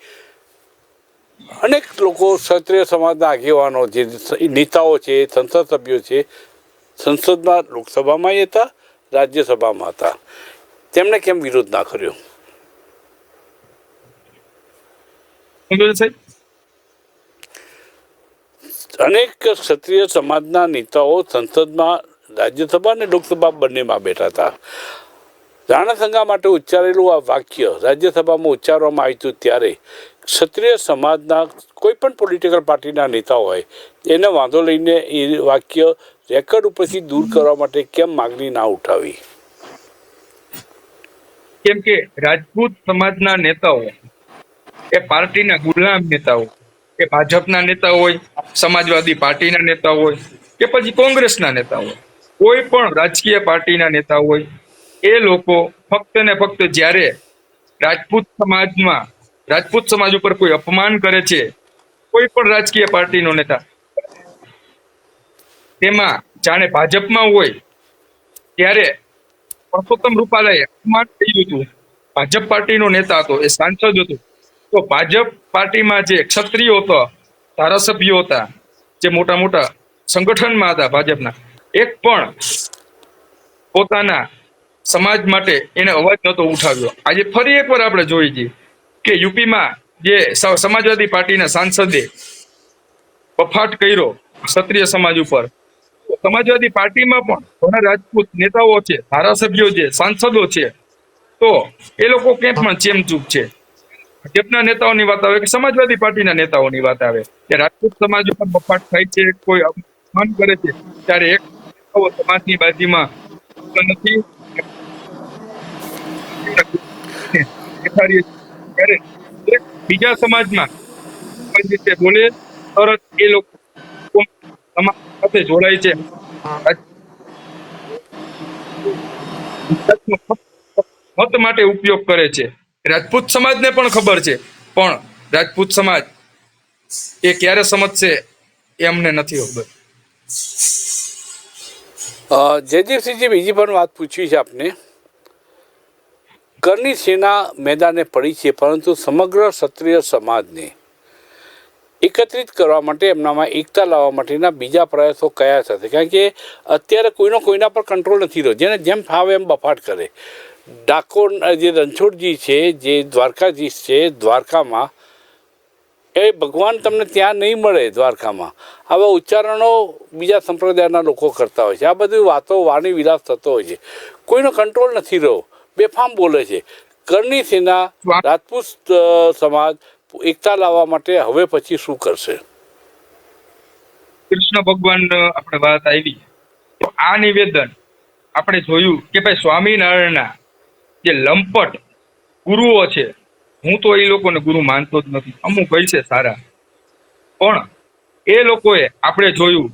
S1: અનેક લોકો, ક્ષત્રિય સમાજના આગેવાનો, જે નેતાઓ છે, સંસદ સભ્યો છે, સંસદમાં, લોકસભામાં હતા, રાજ્યસભામાં હતા, તેમણે કેમ વિરોધ ના કર્યો? અનેક ક્ષત્રિય સમાજના નેતાઓ સંસદમાં, રાજ્યસભા અને લોકસભા બંનેમાં બેઠા હતા. રાણા સંઘા માટે ઉચ્ચારેલું આ વાક્ય રાજ્યસભામાં ઉચ્ચારવામાં આવ્યું હતું ત્યારે ક્ષત્રિય સમાજના કોઈ પણ પોલિટિકલ પાર્ટીના નેતા હોય એને વાંધો લઈને એ વાક્ય રેકર્ડ ઉપરથી દૂર કરવા માટે કેમ માગણી ના ઉઠાવી?
S2: કેમ કે રાજપૂત સમાજના નેતાઓ એ પાર્ટીના ગુલામ નેતાઓ, એ ભાજપના નેતા હોય, સમાજવાદી પાર્ટીના નેતા હોય કે પછી કોંગ્રેસના નેતા હોય, કોઈ પણ રાજકીય પાર્ટીના નેતા હોય, એ લોકો ફક્ત ને ફક્ત જ્યારે રાજપૂત સમાજ ઉપર કોઈ અપમાન કરે છે, કોઈ પણ રાજકીય પાર્ટીનો નેતા, તેમાં જાણે ભાજપમાં હોય ત્યારે પરસોત્તમ રૂપાલાએ અપમાન કર્યું હતું, ભાજપ પાર્ટીનો નેતા હતો, એ સાંસદ હતો, તો ભાજપ પાર્ટીમાં જે ક્ષત્રિયો હતા, ધારાસભ્યો હતા, જે મોટા મોટા સંગઠનમાં હતા ભાજપના, એક પણ પોતાના સમાજ માટે એને અવાજ નહોતો ઉઠાવ્યો. આજે ફરી એકવાર આપણે જોઈ છીએ કે યુપીમાં જે સમાજવાદી પાર્ટીના સાંસદે બફાટ કર્યો ક્ષત્રિય સમાજ ઉપર, સમાજવાદી પાર્ટીમાં પણ ઘણા રાજપૂત નેતાઓ છે, ધારાસભ્યો છે, સાંસદો છે, તો એ લોકો ક્યાંય પણ ચેમચૂક છે. ભાજપના નેતાઓની વાત આવે કે સમાજવાદી પાર્ટીના નેતાઓની વાત આવે કે રાજપૂત સમાજ ઉપર બફાટ થાય છે, કોઈ અપમાન કરે છે, ત્યારે એક સમાજની બાજુમાં નથી ત્યારે એક બીજા સમાજમાં રીતે બોલે તરત એ લોકો સમાજ સાથે જોડાય છે. મત માટે ઉપયોગ કરે છે. રાજપૂત સમાજને પણ ખબર છે, પણ રાજપૂત સમાજ એ ક્યારે સમજશે એ અમને નથી ખબર.
S1: જયદીપસિંહજી, બીજી પણ વાત પૂછવી છે આપને. કરની સેના મેદાને પડી છે, પરંતુ સમગ્ર ક્ષત્રિય સમાજને એકત્રિત કરવા માટે, એમનામાં એકતા લાવવા માટેના બીજા પ્રયાસો કયા થશે? કારણ કે અત્યારે કોઈના પર કંટ્રોલ નથી રહ્યો, જેને જેમ ફાવે એમ બફાટ કરે. ડાકોર જે રણછોડજી છે, જે દ્વારકાધીશ છે, દ્વારકામાં એ ભગવાન તમને ત્યાં નહીં મળે. દ્વારકામાં આવા ઉચ્ચારણો બીજા સંપ્રદાયના લોકો કરતા હોય છે. આ બધી વાતો વાણી વિલાસ થતો હોય છે, કોઈનો કંટ્રોલ નથી રહ્યો, બેફામ બોલે છે. કરની સેના, રાજપૂત સમાજ એકતા લાવવા માટે હવે પછી શું કરશે?
S2: કૃષ્ણ ભગવાન આપણે વાત આવી તો આ નિવેદન આપણે જોયું કે ભાઈ સ્વામિનારાયણના જે લંપટ ગુરુઓ છે, હું તો એ લોકોને ગુરુ માનતો જ નથી, અમુક હોય છે સારા, પણ એ લોકોએ આપણે જોયું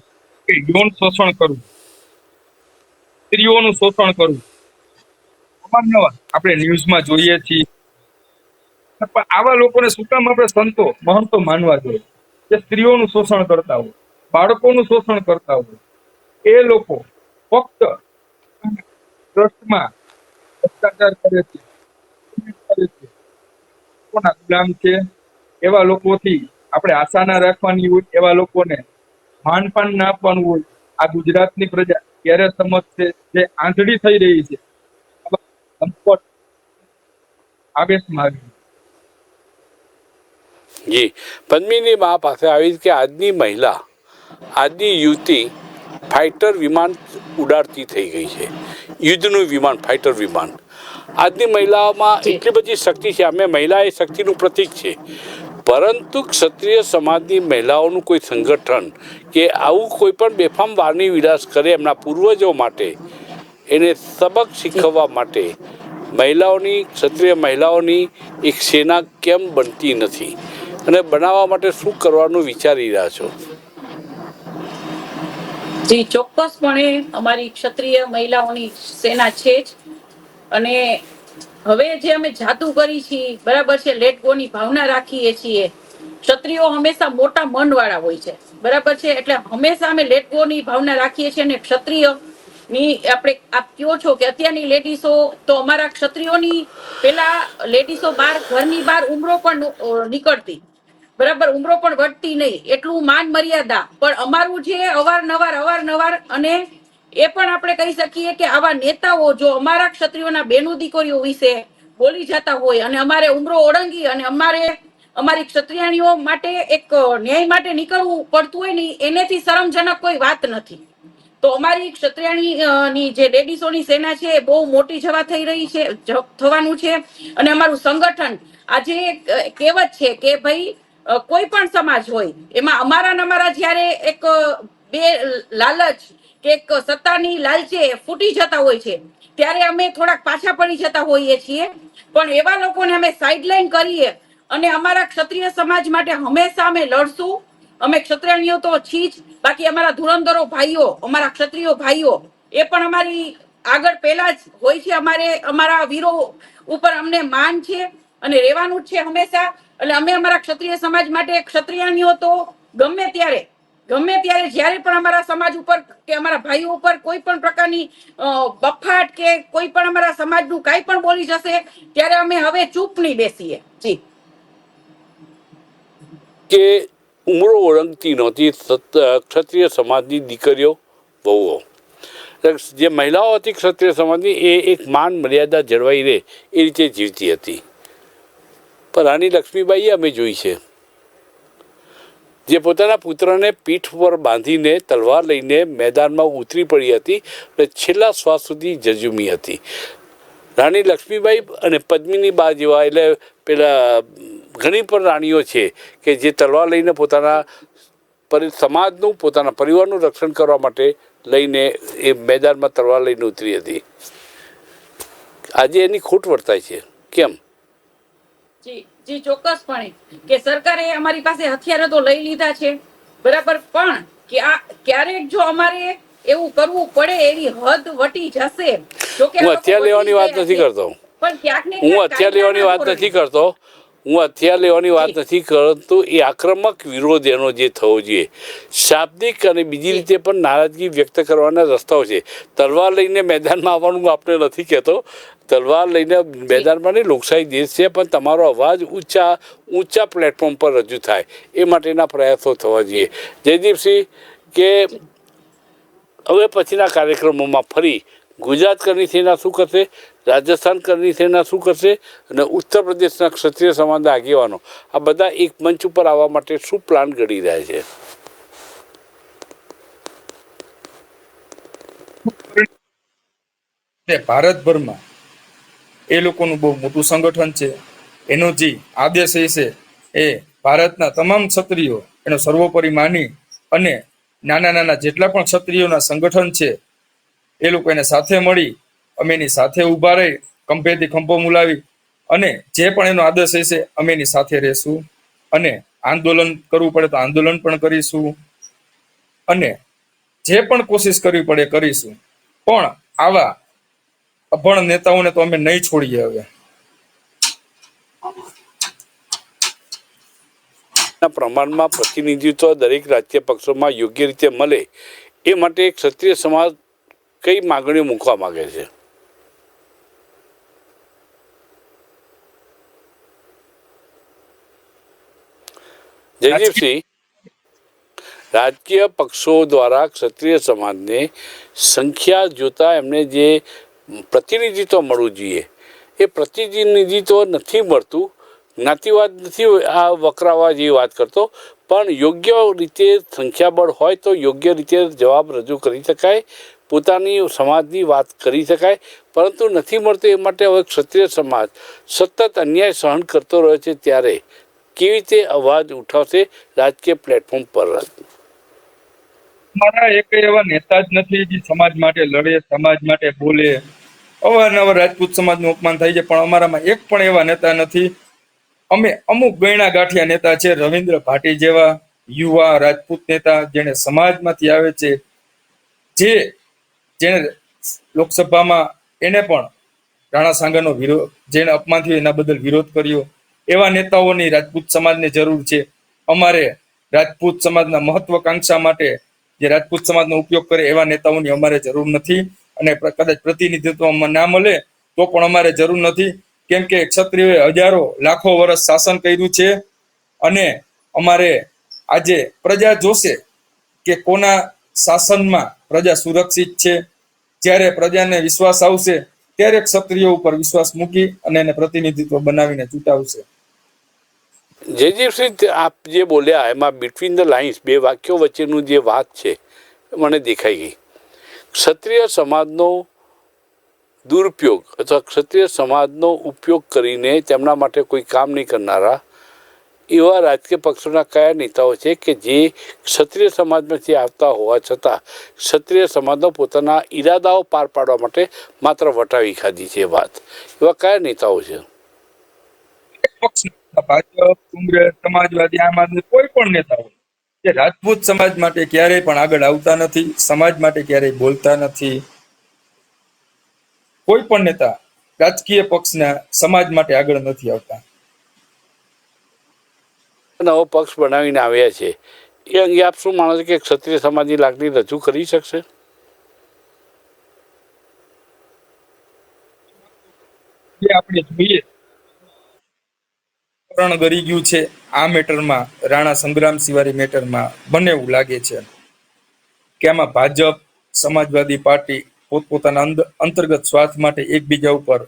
S2: કે યૌન શોષણ કરવું, સ્ત્રીઓનું શોષણ કરવું, અવારનવાર આપણે ન્યૂઝમાં જોઈએ છીએ. પણ આવા લોકોને શું કામ આપણે સંતો મહંતો માનવા જોઈએ કે સ્ત્રીઓનું શોષણ કરતા હોય, બાળકોનું શોષણ કરતા હોય? એ લોકો ફક્ત ટ્રસ્ટમાં ભ્રષ્ટાચાર કરે છે, ગુલામ છે. એવા લોકોથી આપણે આશા ના રાખવાની હોય, એવા લોકોને માનપાન ના આપવાનું હોય. આ ગુજરાતની પ્રજા ક્યારે સમજશે જે આંધળી થઈ રહી છે? આવેશમાં આવી.
S1: જી, પદ્મિની મા પાસે આવી કે આજની મહિલા, આજની યુવતી ફાઇટર વિમાન ઉડાડતી થઈ ગઈ છે, યુદ્ધનું વિમાન, ફાઇટર વિમાન. આજની મહિલાઓમાં એટલી બધી શક્તિ છે. અમે મહિલા એ શક્તિનું પ્રતીક છે, પરંતુ ક્ષત્રિય સમાજની મહિલાઓનું કોઈ સંગઠન કે આવું કોઈ પણ બેફામ વાણી વિલાસ કરે એમના પૂર્વજો માટે, એને સબક શીખવવા માટે મહિલાઓની, ક્ષત્રિય મહિલાઓની એક સેના કેમ બનતી નથી, અને બનાવવા માટે શું કરવાનું વિચારી રહ્યા છો?
S3: જી, ચોક્કસપણે અમારી ક્ષત્રિય મહિલાઓની સેના છે જ. અને હવે જે અમે જાદુ કરી છીએ, બરાબર છે, લેટ ગો ની ભાવના રાખીએ છીએ. ક્ષત્રિયો હંમેશા મોટા મન વાળા હોય છે, બરાબર છે, એટલે હંમેશા અમે લેટ ગો ની ભાવના રાખીએ છીએ. અને ક્ષત્રિય ની આપણે આપ કયો છો કે અત્યારની લેડીસો તો અમારા ક્ષત્રિયોની પેલા લેડીસો ઘરની બહાર ઉમરો પણ નીકળતી, બરાબર, ઉમરો પણ વધતી નહીં, એટલું માન મર્યાદા. પણ અમારું જે અવારનવાર અને એ પણ આપણે કહી શકીએ કે આવા નેતાઓ જો અમારા ક્ષત્રિયોના બેનું દીકરીઓ વિશે બોલી જતા હોય અને અમારે ઉમરો ઓળંગી અને અમારી ક્ષત્રિયાણીઓ માટે એક ન્યાય માટે નીકળવું પડતું હોય ને, એનેથી શરમજનક કોઈ વાત નથી. તો અમારી ક્ષત્રિયાણી ની જે લેડીસોની સેના છે એ બહુ મોટી જવા થઈ રહી છે, થવાનું છે. અને અમારું સંગઠન આજે કહેવત છે કે ભાઈ કોઈ પણ સમાજ હોય એમાં અમારા જ્યારે એક બે લાલચ કે એક સત્તાની લાલચે ફૂટી જતા હોય છે, ત્યારે અમે થોડાક પાછા પડી જતા હોઈએ છીએ. પણ એવા લોકોને અમે સાઇડલાઈન કરીએ અને અમારા ક્ષત્રિય સમાજ માટે હંમેશા અમે લડશું. અમે ક્ષત્રિયણીઓ તો છીએ જ, બાકી અમારા ધુરંધરો ભાઈઓ, અમારા ક્ષત્રિય ભાઈઓ એ પણ અમારી આગળ પહેલા જ હોય છે. અમારા વીરો ઉપર અમને માન છે અને રહેવાનું જ છે હંમેશા. એટલે અમે અમારા ક્ષત્રિય સમાજ માટે ક્ષત્રિયાણીઓ તો ગમે ત્યારે જ્યારે પણ અમારા સમાજ ઉપર કે અમારા ભાઈઓ ઉપર કોઈ પણ પ્રકારની બફાટ કે કોઈ પણ અમારા સમાજનું કાંઈ પણ બોલી જશે, ત્યારે અમે હવે ચૂપ નહીં બેસીએ. જી,
S1: કે ઉમરો ઓળંગતી નહોતી ક્ષત્રિય સમાજની દીકરીઓ, વહુઓ, જે મહિલાઓ હતી ક્ષત્રિય સમાજની એ એક માન મર્યાદા જળવાઈ રહે એ રીતે જીવતી હતી. પણ રાણી લક્ષ્મીબાઈએ અમે જોઈ છે જે પોતાના પુત્રને પીઠ પર બાંધીને તલવાર લઈને મેદાનમાં ઉતરી પડી હતી અને છેલ્લા શ્વાસ સુધી જજુમી હતી. રાણી લક્ષ્મીબાઈ અને પદ્મિની બા જેવા એટલે પેલા ઘણી પણ રાણીઓ છે કે જે તલવાર લઈને પોતાના સમાજનું પોતાના પરિવારનું રક્ષણ કરવા માટે લઈને એ મેદાનમાં તલવાર લઈને ઉતરી હતી. આજે એની ખોટ વર્તાય છે. કેમ?
S3: જી જી ચોક્કસપણે કે સરકારે અમારી પાસે હથિયારો તો લઈ લીધા છે, બરાબર, પણ ક્યારેક જો અમારે એવું કરવું પડે એવી હદ વટી જશે.
S1: હું હથિયાર લેવાની વાત નથી કરતો.
S3: પણ ક્યાંક ને
S1: હું હથિયાર લેવાની વાત નથી કરતો. હું હથિયાર લેવાની વાત નથી કરતો. એ આક્રમક વિરોધ એનો જે થવો જોઈએ. શાબ્દિક અને બીજી રીતે પણ નારાજગી વ્યક્ત કરવાના રસ્તાઓ છે. તલવાર લઈને મેદાનમાં આવવાનું આપણે નથી કહેતો. તલવાર લઈને મેદાનમાં નહીં, લોકશાહી દેશ છે, પણ તમારો અવાજ ઊંચા પ્લેટફોર્મ પર રજૂ થાય એ માટેના પ્રયાસો થવા જોઈએ. જયદીપસિંહ, કે હવે પછીના કાર્યક્રમોમાં ફરી ગુજરાત કરની સેના શું કરશે, રાજસ્થાન કરની સેના શું કરશે અને ઉત્તર પ્રદેશના ક્ષત્રિય સમાજના આગેવાનો આ બધા એક મંચ ઉપર આવવા માટે શું પ્લાન ઘડી રહ્યા
S2: છે? ભારતભરમાં એ લોકોનું બહુ મોટું સંગઠન છે. એનો જે આદેશ છે એ ભારતના તમામ ક્ષત્રિયો એનો સર્વોપરી માની અને નાના નાના જેટલા પણ ક્ષત્રિયોના સંગઠન છે એ લોકો એને સાથે મળી અમે એની સાથે ઊભા રહી ખંભેથી ખંભો મુલાવી અને જે પણ એનો આદેશ હશે અમે એની સાથે રહેશું અને આંદોલન કરવું પડે તો આંદોલન પણ કરીશું અને જે પણ કોશિશ કરવી પડે કરીશું. પણ આવા અભણ નેતાઓને તો અમે નહીં છોડીએ. હવે
S1: પ્રમાણમાં પ્રતિનિધિત્વ દરેક રાજકીય પક્ષોમાં યોગ્ય રીતે મળે એ માટે ક્ષત્રિય સમાજ કઈ માગણીઓ મૂકવા માંગે છે? જયદીપસિંહ, રાજકીય પક્ષો દ્વારા ક્ષત્રિય સમાજને સંખ્યા જોતા એમને જે પ્રતિનિધિત્વ મળવું જોઈએ એ પ્રતિનિધિત્વ નથી મળતું. જ્ઞાતિવાદ નથી આ વકરાવા જેવી વાત કરતો, પણ યોગ્ય રીતે સંખ્યાબળ હોય તો યોગ્ય રીતે જવાબ રજૂ કરી શકાય, પોતાની સમાજની વાત કરી શકાય, પરંતુ નથી મળતું. એ માટે હવે ક્ષત્રિય સમાજ સતત અન્યાય સહન કરતો રહ્યો છે. ત્યારે કેવી રીતે અવાજ ઉઠાવશે રાજકીય પ્લેટફોર્મ પર?
S2: મારા એક એવા નેતા જ નથી જે સમાજ માટે લડે, સમાજ માટે બોલે. અવારનવાર રાજપૂત સમાજનું અપમાન થાય છે, પણ અમારામાં એક પણ એવા નેતા નથી. અમે અમુક ગયણા ગાંઠિયા નેતા છે, રવિન્દ્ર ભાટી જેવા યુવા રાજપૂત નેતા જેને સમાજમાંથી આવે છે, જેને લોકસભામાં એને પણ રાણા સાંગાનો વિરોધ, જેને અપમાન થયું એના બદલ વિરોધ કર્યો. એવા નેતાઓની રાજપૂત સમાજને જરૂર છે. અમારે રાજપૂત સમાજના મહત્વકાંક્ષા માટે જે રાજપૂત સમાજનો ઉપયોગ કરે એવા નેતાઓની અમારે જરૂર નથી. અને કદાચ પ્રતિનિધિત્વ ના મળે તો પણ અમારે જરૂર નથી, કેમ કે ક્ષત્રિયોએ હજારો લાખો વર્ષ શાસન કર્યું છે અને અમારે આજે પ્રજા જોશે કે કોના શાસનમાં પ્રજા સુરક્ષિત છે. જ્યારે પ્રજાને વિશ્વાસ આવશે ત્યારે ક્ષત્રિયો ઉપર વિશ્વાસ મૂકી અને એને પ્રતિનિધિત્વ બનાવીને ચૂંટાવશે.
S1: જયદીપસિંહ, આપ જે બોલ્યા એમાં બિટવીન ધ લાઇન્સ બે વાક્યો વચ્ચેનું જે વાત છે મને દેખાઈ ગઈ. ક્ષત્રિય સમાજનો દુરુપયોગ અથવા ક્ષત્રિય સમાજનો ઉપયોગ કરીને તેમના માટે કોઈ કામ નહીં કરનારા એવા રાજકીય પક્ષોના કયા નેતાઓ છે કે જે ક્ષત્રિય સમાજમાંથી આવતા હોવા છતાં ક્ષત્રિય સમાજનો પોતાના ઈરાદાઓ પાર પાડવા માટે માત્ર વટાવી ખાધી છે વાત? એવા કયા નેતાઓ છે?
S2: ભાજપ, કોંગ્રેસ, સમાજવાદી, આમ આદમી, કોઈ પણ નેતાઓ કે રાજપૂત સમાજ માટે ક્યારેય પણ આગળ આવતા નથી, સમાજ માટે ક્યારેય બોલતા નથી. કોઈ પણ નેતા રાજકીય પક્ષના સમાજ માટે આગળ નથી આવતા.
S1: નવો પક્ષ બનાવીને આવ્યા છે એ અંગે આપ શું માનો છો કે ક્ષત્રિય સમાજની લાગણી રજૂ કરી શકશે?
S2: આપણે જોઈએ ગરી ગયું છે આ મેટરમાં, રાણા સંગ્રામ સિવારી મેટરમાં. મને એવું લાગે છે કે આમાં ભાજપ, સમાજવાદી પાર્ટી પોતપોતાના અંતર્ગત સ્વાર્થ માટે એકબીજા ઉપર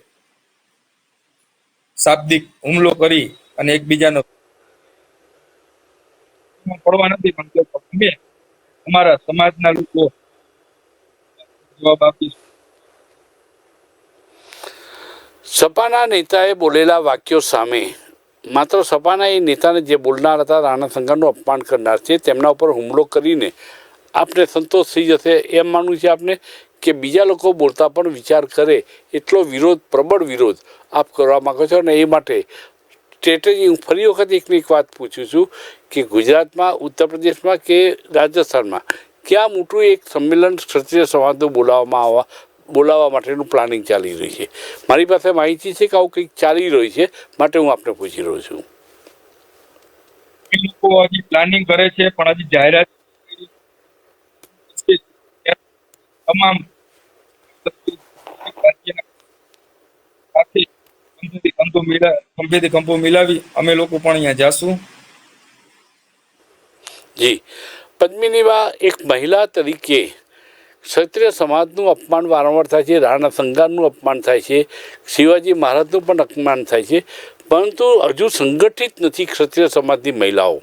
S2: શાબ્દિક હુમલો કરી અને એકબીજાનો પડવા નથી, પણ અમે અમારા સમાજના લોકો જવાબ આપીશું.
S1: સપાના નેતાએ બોલેલા વાક્યો સામે માત્ર સપાના એ નેતાને જે બોલનાર હતા રાણા સંઘાનું અપમાન કરનાર છે તેમના ઉપર હુમલો કરીને આપને સંતોષ થઈ જશે એમ માનવું છે આપને કે બીજા લોકો બોલતા પણ વિચાર કરે એટલો વિરોધ, પ્રબળ વિરોધ આપ કરવા માંગો છો? અને એ માટે સ્ટ્રેટેજી હું ફરી વખત એકની એક વાત પૂછું છું કે ગુજરાતમાં, ઉત્તર પ્રદેશમાં કે રાજસ્થાનમાં ક્યાં મોટું એક સંમેલન ક્ષત્રિય સમાજનું બોલાવવા માટેનું પ્લાનિંગ ચાલી રહ્યું છે? મારી પાસે માહિતી છે કે આવું કંઈક ચાલી રહ્યું છે, માટે હું આપને પૂછી રહ્યો છું.
S2: એ લોકો હજી પ્લાનિંગ કરે છે, પણ હજી જાહેરાત તમામ કંપો મિલાવી અમે લોકો પણ અહીંયા જાશું.
S1: જી પદ્મિનીબા, એક મહિલા તરીકે ક્ષત્રિય સમાજનું અપમાન વારંવાર થાય છે, રાણા સંઘાનું અપમાન થાય છે, શિવાજી મહારાજનું પણ અપમાન થાય છે, પરંતુ હજુ સંગઠિત નથી ક્ષત્રિય સમાજની મહિલાઓ.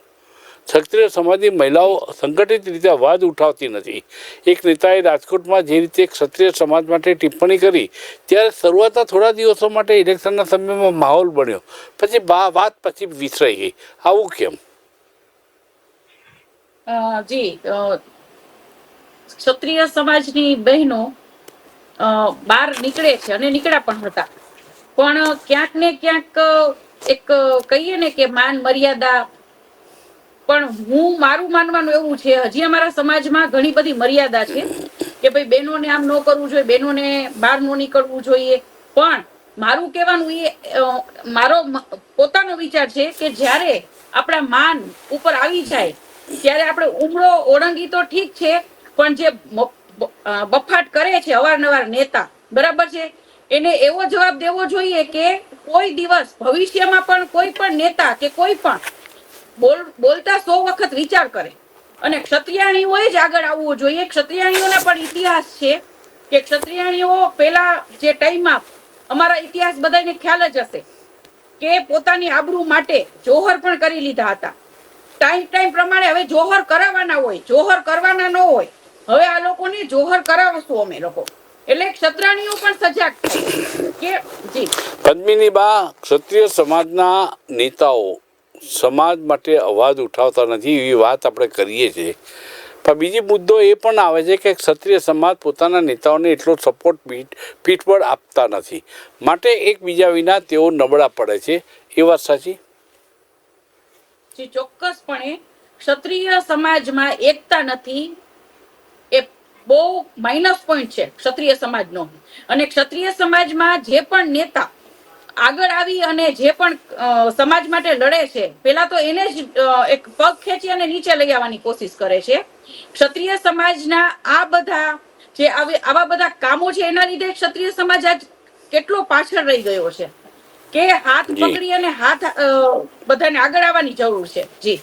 S1: ક્ષત્રિય સમાજની મહિલાઓ સંગઠિત રીતે અવાજ ઉઠાવતી નથી. એક નેતાએ રાજકોટમાં જે રીતે ક્ષત્રિય સમાજ માટે ટિપ્પણી કરી ત્યારે શરૂઆતના થોડા દિવસો માટે ઇલેક્શનના સમયમાં માહોલ બન્યો, પછી વાત પછી વિસરાઈ ગઈ. આવું કેમ?
S3: જી ક્ષત્રિય સમાજની બહેનો બહાર નીકળે છે અને નીકળ્યા પણ હતા, પણ ક્યાંક ને ક્યાંક એક કહીએ ને કે માન મર્યાદા, પણ મારું માનવાનું એવું છે હજી અમારા સમાજમાં ઘણી બધી મર્યાદા છે કે ભાઈ બહેનોને આમ ન કરવું જોઈએ, બહેનોને બહાર ન નીકળવું જોઈએ. પણ મારું કહેવાનું મારો પોતાનો વિચાર છે કે જ્યારે આપણા માન ઉપર આવી જાય ત્યારે આપણે ઉમળો ઓળંગી તો ઠીક છે, પણ જે બફાટ કરે છે અવારનવાર નેતા, બરાબર છે, એને એવો જવાબ દેવો જોઈએ કે કોઈ દિવસ ભવિષ્યમાં પણ કોઈ પણ નેતા કે કોઈ પણ બોલતા 100 વખત વિચાર કરે. અને ક્ષત્રિયાણીઓએ જ આગળ આવવું જોઈએ. ક્ષત્રિયાણીઓના પણ ઇતિહાસ છે કે ક્ષત્રિયાણીઓ પેલા જે ટાઈમમાં, અમારા ઇતિહાસ બધાને ખ્યાલ જ હશે કે પોતાની આબરૂ માટે જોહર પણ કરી લીધા હતા. ટાઈમ પ્રમાણે હવે જોહર કરાવવાના હોય, જોહર કરવાના ન હોય. હવે આ લોકોને જોહર કરાવશું અમે લોકો, એટલે ક્ષત્રાણીઓ પણ સજાગ થાય કે જી.
S1: પદ્મિનીબા, ક્ષત્રિય સમાજના નેતાઓ સમાજ માટે અવાજ ઉઠાવતા નથી એવી વાત આપણે કરીએ છીએ, પણ બીજી મુદ્દો એ પણ આવે છે કે ક્ષત્રિય સમાજ પોતાના નેતાઓને એટલો સપોર્ટ પીઠબળ આપતા નથી, માટે એકબીજા વિના તેઓ નબળા પડે છે. એ વાત સાચી?
S3: ચોક્કસપણે ક્ષત્રિય સમાજમાં એકતા નથી, એ બહુ માઇનસ પોઈન્ટ છે ક્ષત્રિય સમાજનો. અને ક્ષત્રિય સમાજમાં જે પણ નેતા આગળ આવી અને જે પણ સમાજ માટે લડે છે, પેલા તો એને જ એક પગ ખેંચી અને નીચે લઈ આવવાની કોશિશ કરે છે. ક્ષત્રિય સમાજના આ બધા જે આવા બધા કામો છે એના લીધે ક્ષત્રિય સમાજ આજ કેટલો પાછળ રહી ગયો છે કે હાથ પકડી અને બધાને આગળ આવવાની જરૂર છે. જી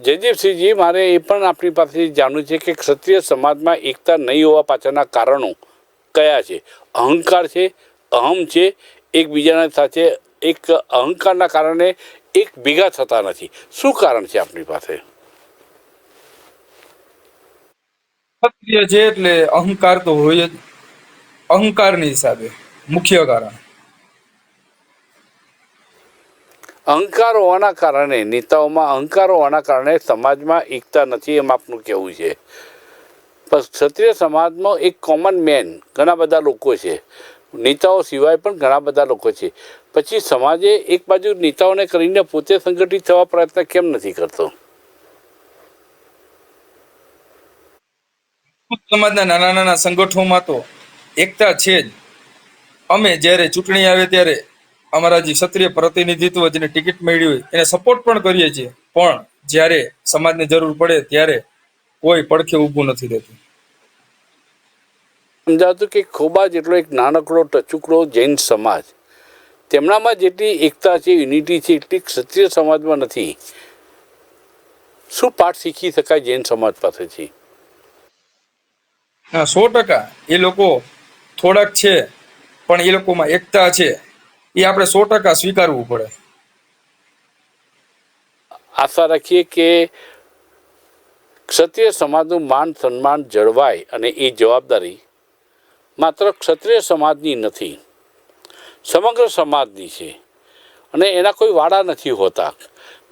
S1: જયદીપસિંહજી, મારે એ પણ આપણી પાસેથી જાણવું છે કે ક્ષત્રિય સમાજમાં એકતા નહીં હોવા પાછળના કારણો કયા છે? અહંકાર છે, અહમ છે, એકબીજાના સાથે એક અહંકારના કારણે એક ભેગા થતા નથી. શું કારણ છે આપણી પાસે?
S2: ક્ષત્રિય છે એટલે અહંકાર તો હોય જ. અહંકારની હિસાબે મુખ્ય કારણ
S1: અહંકાર હોવાના કારણે, નેતાઓમાં અહંકાર હોવાના કારણે સમાજમાં એકતા નથી એમ આપનું કહેવું છે. પણ ક્ષત્રિય સમાજમાં એક કોમન મેન ઘણા બધા લોકો છે, નેતાઓ સિવાય પણ ઘણા બધા લોકો છે, પછી સમાજે એક બાજુ નેતાઓને કરીને પોતે સંગઠિત થવા પ્રયત્ન કેમ નથી કરતો?
S2: સમાજના નાના નાના સંગઠનોમાં તો એકતા છે જ. અમે જ્યારે ચૂંટણી આવે ત્યારે અમારા જે ક્ષત્રિય પ્રતિનિધિત્વ જેને ટિકિટ મળી હોય એને સપોર્ટ પણ કરીએ છીએ, પણ જ્યારે સમાજની જરૂર પડે ત્યારે કોઈ પડખે ઊભું નથી રહેતું.
S1: સમજાતું કે ખોબા જેટલો એક નાનકડો ટચુકડો જૈન સમાજ, તેમનામાં જેટલી એકતા છે, યુનિટી છે, એટલી ક્ષત્રિય સમાજમાં નથી. શું પાઠ શીખી શકાય જૈન સમાજ પાસેથી?
S2: 100% એ લોકો થોડાક છે પણ એ લોકોમાં એકતા છે, એ આપણે 100% સ્વીકારવું પડે.
S1: આશા રાખીએ કે ક્ષત્રિય સમાજનું માન સન્માન જળવાય અને એ જવાબદારી માત્ર ક્ષત્રિય સમાજની નથી, સમગ્ર સમાજની છે અને એના કોઈ વાડા નથી હોતા.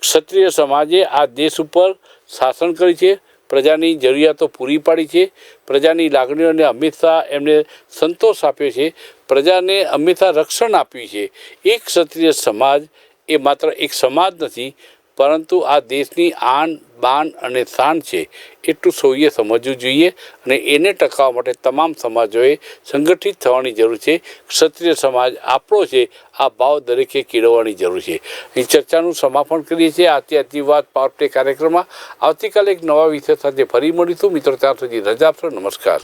S1: ક્ષત્રિય સમાજે આ દેશ ઉપર શાસન કર્યું છે, પ્રજાની જરૂરિયાતો પૂરી પાડી છે, પ્રજાની લાગણીઓને હંમેશા એમને સંતોષ આપ્યો છે, પ્રજાને હંમેશા રક્ષણ આપ્યું છે. એક ક્ષત્રિય સમાજ એ માત્ર એક સમાજ નથી, પરંતુ આ દેશની આન બાન અને શાન છે. એટલું સૌએ સમજવું જોઈએ અને એને ટકાવવા માટે તમામ સમાજોએ સંગઠિત થવાની જરૂર છે. ક્ષત્રિય સમાજ આપણો છે, આ ભાવ દરેકે કેળવવાની જરૂર છે. એ ચર્ચાનું સમાપન કરીએ છીએ આત્યાતિવાદ પાવર પ્લે કાર્યક્રમમાં. આવતીકાલે એક નવા વિષય સાથે ફરી મળીશું મિત્રો. ત્યાં સુધી રજા આપશો. નમસ્કાર.